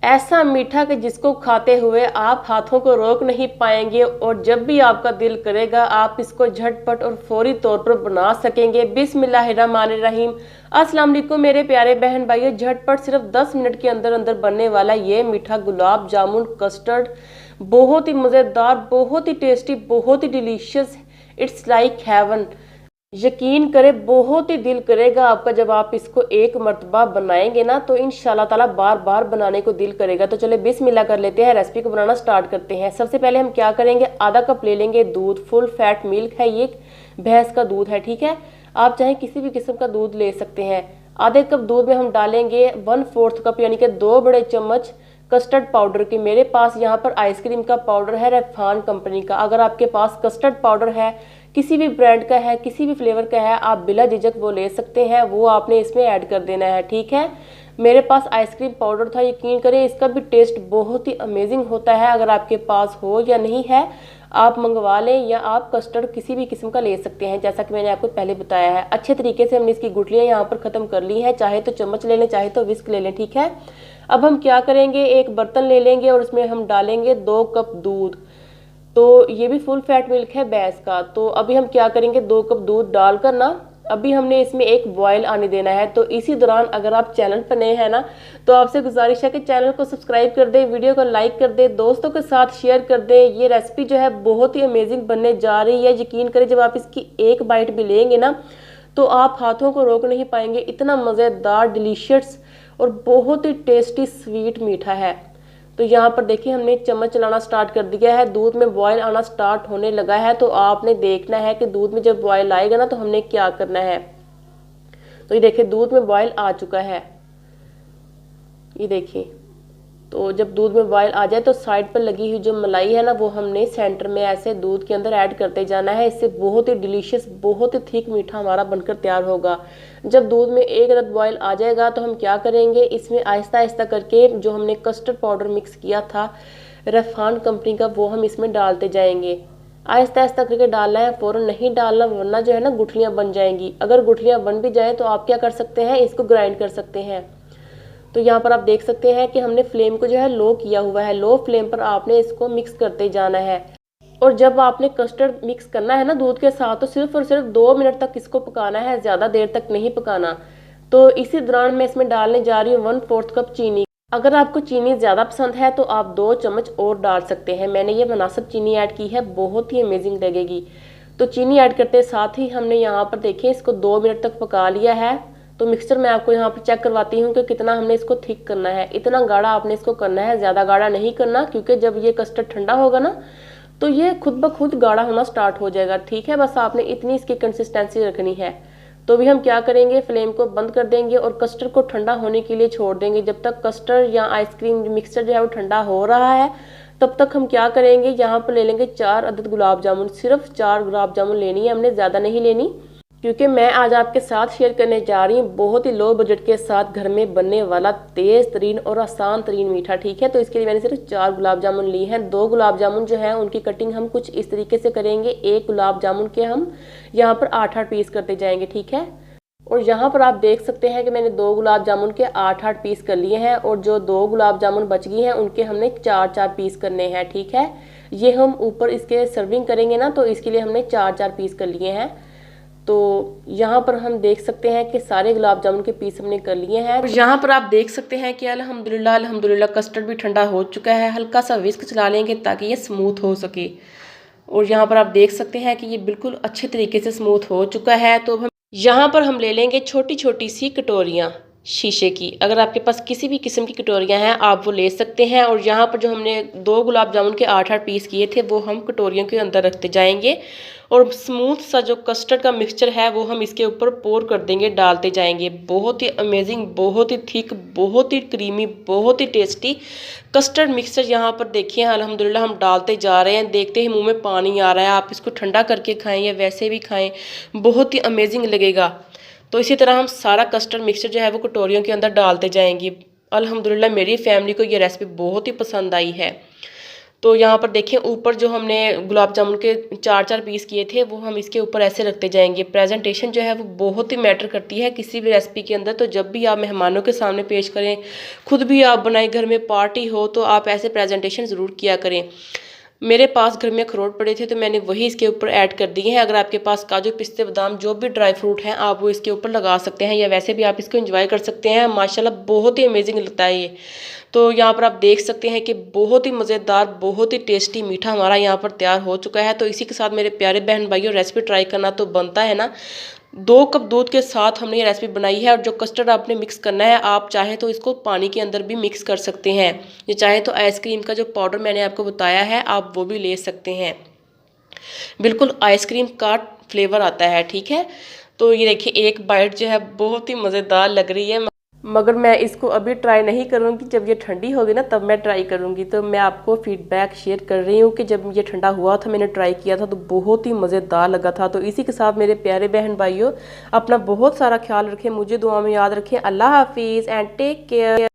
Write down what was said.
ऐसा मीठा कि जिसको खाते हुए आप हाथों को रोक नहीं पाएंगे और जब भी आपका दिल करेगा आप इसको झटपट और फौरी तौर पर बना सकेंगे। बिस्मिल्लाहिर्रहमानिर्रहीम। अस्सलाम वालेकुम मेरे प्यारे बहन भाइयों, झटपट सिर्फ 10 मिनट के अंदर अंदर बनने वाला ये मीठा गुलाब जामुन कस्टर्ड बहुत ही मज़ेदार, बहुत ही टेस्टी, बहुत ही डिलीशियस, इट्स लाइक हेवन। यकीन करें बहुत ही दिल करेगा आपका जब आप इसको एक मर्तबा बनाएंगे ना तो इंशाल्लाह ताला बार बार बनाने को दिल करेगा। तो चले बिस्मिल्लाह कर लेते हैं, रेसिपी को बनाना स्टार्ट करते हैं। सबसे पहले हम क्या करेंगे, आधा कप ले लेंगे दूध। फुल फैट मिल्क है, ये भैंस का दूध है, ठीक है। आप चाहे किसी भी किस्म का दूध ले सकते हैं। आधे कप दूध में हम डालेंगे 1/4 कप यानी कि 2 बड़े चम्मच कस्टर्ड पाउडर की। मेरे पास यहाँ पर आइसक्रीम का पाउडर है रैफान कंपनी का। अगर आपके पास कस्टर्ड पाउडर है, किसी भी ब्रांड का है, किसी भी फ्लेवर का है, आप बिला झिझक वो ले सकते हैं, वो आपने इसमें ऐड कर देना है, ठीक है। मेरे पास आइसक्रीम पाउडर था, यकीन करें इसका भी टेस्ट बहुत ही अमेजिंग होता है। अगर आपके पास हो या नहीं है आप मंगवा लें, या आप कस्टर्ड किसी भी किस्म का ले सकते हैं, जैसा कि मैंने आपको पहले बताया है। अच्छे तरीके से हमने इसकी गुठलियाँ यहाँ पर ख़त्म कर ली हैं। चाहे तो चम्मच ले लें, चाहे तो विस्क ले लें, ठीक है। अब हम क्या करेंगे, एक बर्तन ले लेंगे और उसमें हम डालेंगे 2 कप दूध। तो ये भी फुल फैट मिल्क है भैंस का। तो अभी हम क्या करेंगे, 2 कप दूध डालकर ना अभी हमने इसमें एक बॉयल आने देना है। तो इसी दौरान अगर आप चैनल पर नए हैं ना तो आपसे गुजारिश है कि चैनल को सब्सक्राइब कर दें, वीडियो को लाइक कर दें, दोस्तों के साथ शेयर कर दें। ये रेसिपी जो है बहुत ही अमेजिंग बनने जा रही है। यकीन करें जब आप इसकी एक बाइट भी लेंगे ना तो आप हाथों को रोक नहीं पाएंगे। इतना मज़ेदार, डिलीशियस और बहुत ही टेस्टी स्वीट मीठा है। तो यहाँ पर देखिए हमने चम्मच चलाना स्टार्ट कर दिया है, दूध में बॉयल आना स्टार्ट होने लगा है। तो आपने देखना है कि दूध में जब बॉयल आएगा ना तो हमने क्या करना है। तो ये देखिए दूध में बॉयल आ चुका है, ये देखिए। तो जब दूध में बॉयल आ जाए तो साइड पर लगी हुई जो मलाई है ना वो हमने सेंटर में ऐसे दूध के अंदर ऐड करते जाना है। इससे बहुत ही डिलीशियस, बहुत ही थिक मीठा हमारा बनकर तैयार होगा। जब दूध में एक अदद बॉयल आ जाएगा तो हम क्या करेंगे, इसमें आहिस्ता आहिस्ता करके जो हमने कस्टर्ड पाउडर मिक्स किया था रैफान कंपनी का वो हम इसमें डालते जाएंगे। आहिस्ता आहिस्ता करके डालना है, फ़ौरन नहीं डालना, वरना जो है ना गुठलियाँ बन जाएंगी। अगर गुठलियाँ बन भी जाए तो आप क्या कर सकते हैं, इसको ग्राइंड कर सकते हैं। तो यहाँ पर आप देख सकते हैं कि हमने फ्लेम को जो है लो किया हुआ है। लो फ्लेम पर आपने इसको मिक्स करते जाना है। और जब आपने कस्टर्ड मिक्स करना है ना दूध के साथ तो सिर्फ और सिर्फ 2 मिनट तक इसको पकाना है, ज़्यादा देर तक नहीं पकाना। तो इसी दौरान मैं इसमें डालने जा रही हूँ 1/4 कप चीनी। अगर आपको चीनी ज़्यादा पसंद है तो आप 2 चम्मच और डाल सकते हैं। मैंने ये मुनासिब चीनी ऐड की है, बहुत ही अमेजिंग लगेगी। तो चीनी ऐड करते साथ ही हमने यहाँ पर देखिए इसको 2 मिनट तक पका लिया है। तो मिक्सचर मैं आपको यहाँ पर चेक करवाती हूँ कि कितना हमने इसको थिक करना है। इतना गाढ़ा आपने इसको करना है, ज़्यादा गाढ़ा नहीं करना, क्योंकि जब ये कस्टर्ड ठंडा होगा ना तो ये खुद ब खुद गाढ़ा होना स्टार्ट हो जाएगा, ठीक है। बस आपने इतनी इसकी कंसिस्टेंसी रखनी है। तो भी हम क्या करेंगे, फ्लेम को बंद कर देंगे और कस्टर्ड को ठंडा होने के लिए छोड़ देंगे। जब तक कस्टर्ड या आइसक्रीम मिक्सचर जो है वो ठंडा हो रहा है तब तक हम क्या करेंगे, यहाँ पर ले लेंगे 4 अदद गुलाब जामुन। सिर्फ 4 गुलाब जामुन लेनी है हमने, ज़्यादा नहीं लेनी, क्योंकि मैं आज आपके साथ शेयर करने जा रही हूँ बहुत ही लो बजट के साथ घर में बनने वाला तेज़ तरीन और आसान तरीन मीठा, ठीक है। तो इसके लिए मैंने सिर्फ 4 गुलाब जामुन ली हैं। 2 गुलाब जामुन जो है उनकी कटिंग हम कुछ इस तरीके से करेंगे। एक गुलाब जामुन के हम यहाँ पर 8-8 पीस करते जाएंगे, ठीक है। और यहाँ पर आप देख सकते हैं कि मैंने 2 गुलाब जामुन के 8-8 पीस कर लिए हैं और जो 2 गुलाब जामुन बच गई हैं उनके हमने 4-4 पीस करने हैं, ठीक है। ये हम ऊपर इसके सर्विंग करेंगे ना तो इसके लिए हमने 4-4 पीस कर लिए हैं। तो यहाँ पर हम देख सकते हैं कि सारे गुलाब जामुन के पीस हमने कर लिए हैं। और यहाँ पर आप देख सकते हैं कि अल्हम्दुलिल्लाह अल्हम्दुलिल्लाह कस्टर्ड भी ठंडा हो चुका है। हल्का सा विस्क चला लेंगे ताकि ये स्मूथ हो सके। और यहाँ पर आप देख सकते हैं कि ये बिल्कुल अच्छे तरीके से स्मूथ हो चुका है। तो हम यहाँ पर हम ले लेंगे छोटी छोटी सी कटोरियाँ शीशे की। अगर आपके पास किसी भी किस्म की कटोरियाँ हैं आप वो ले सकते हैं। और यहाँ पर जो हमने 2 गुलाब जामुन के 8-8 पीस किए थे वो हम कटोरियों के अंदर रखते जाएंगे और स्मूथ सा जो कस्टर्ड का मिक्सचर है वो हम इसके ऊपर पोर कर देंगे, डालते जाएंगे। बहुत ही अमेजिंग, बहुत ही थिक, बहुत ही क्रीमी, बहुत ही टेस्टी कस्टर्ड मिक्सचर यहाँ पर देखिए अल्हम्दुलिल्लाह हम डालते जा रहे हैं। देखते ही मुंह में पानी आ रहा है। आप इसको ठंडा करके खाएं या वैसे भी खाएं, बहुत ही अमेजिंग लगेगा। तो इसी तरह हम सारा कस्टर्ड मिक्सचर जो है वो कटोरियों के अंदर डालते जाएंगे। अल्हम्दुलिल्लाह मेरी फैमिली को ये रेसिपी बहुत ही पसंद आई है। तो यहाँ पर देखें ऊपर जो हमने गुलाब जामुन के 4-4 पीस किए थे वो हम इसके ऊपर ऐसे रखते जाएंगे। प्रेजेंटेशन जो है वो बहुत ही मैटर करती है किसी भी रेसिपी के अंदर। तो जब भी आप मेहमानों के सामने पेश करें, खुद भी आप बनाएं, घर में पार्टी हो, तो आप ऐसे प्रेजेंटेशन ज़रूर किया करें। मेरे पास घर में अखरोट पड़े थे तो मैंने वही इसके ऊपर ऐड कर दिए हैं। अगर आपके पास काजू, पिस्ते, बादाम जो भी ड्राई फ्रूट हैं आप वो इसके ऊपर लगा सकते हैं, या वैसे भी आप इसको एंजॉय कर सकते हैं। माशाल्लाह बहुत ही अमेजिंग लगता है ये। तो यहाँ पर आप देख सकते हैं कि बहुत ही मज़ेदार, बहुत ही टेस्टी मीठा हमारा यहाँ पर तैयार हो चुका है। तो इसी के साथ मेरे प्यारे बहन भाइयों, रेसिपी ट्राई करना तो बनता है ना। 2 कप दूध के साथ हमने ये रेसिपी बनाई है। और जो कस्टर्ड आपने मिक्स करना है, आप चाहें तो इसको पानी के अंदर भी मिक्स कर सकते हैं, या चाहें तो आइसक्रीम का जो पाउडर मैंने आपको बताया है आप वो भी ले सकते हैं। बिल्कुल आइसक्रीम का फ्लेवर आता है, ठीक है। तो ये देखिए एक बाइट जो है बहुत ही मज़ेदार लग रही है, मगर मैं इसको अभी ट्राई नहीं करूँगी, जब ये ठंडी होगी ना तब मैं ट्राई करूँगी। तो मैं आपको फीडबैक शेयर कर रही हूँ कि जब ये ठंडा हुआ था, मैंने ट्राई किया था तो बहुत ही मज़ेदार लगा था। तो इसी के साथ मेरे प्यारे बहन भाइयों, अपना बहुत सारा ख्याल रखें, मुझे दुआ में याद रखें। अल्लाह हाफिज़ एंड टेक केयर।